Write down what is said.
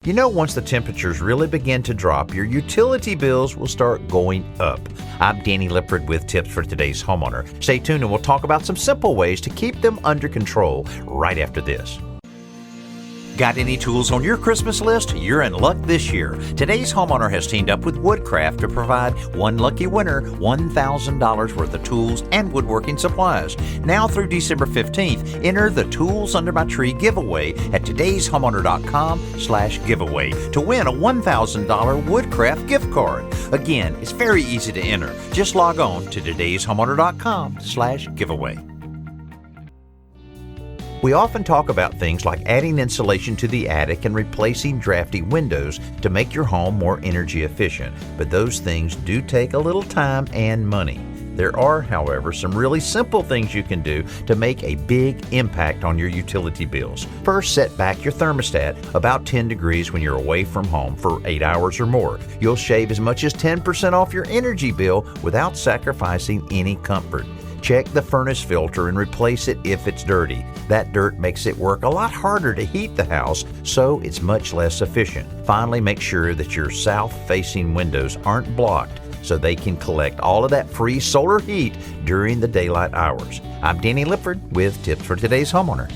You know, once the temperatures really begin to drop, your utility bills will start going up. I'm Danny Lipford with tips for today's homeowner. Stay tuned and we'll talk about some simple ways to keep them under control right after this. Got any tools on your Christmas list? You're in luck this year. Today's homeowner has teamed up with Woodcraft to provide one lucky winner $1,000 worth of tools and woodworking supplies. Now through December 15th, enter the Tools Under My Tree giveaway at todayshomeowner.com/giveaway to win a $1,000 Woodcraft gift card. Again, it's very easy to enter. Just log on to todayshomeowner.com/giveaway. We often talk about things like adding insulation to the attic and replacing drafty windows to make your home more energy efficient, but those things do take a little time and money. There are, however, some really simple things you can do to make a big impact on your utility bills. First, set back your thermostat about 10 degrees when you're away from home for 8 hours or more. You'll shave as much as 10% off your energy bill without sacrificing any comfort. Check the furnace filter and replace it if it's dirty. That dirt makes it work a lot harder to heat the house, so it's much less efficient. Finally, make sure that your south-facing windows aren't blocked so they can collect all of that free solar heat during the daylight hours. I'm Danny Lipford with tips for today's homeowner.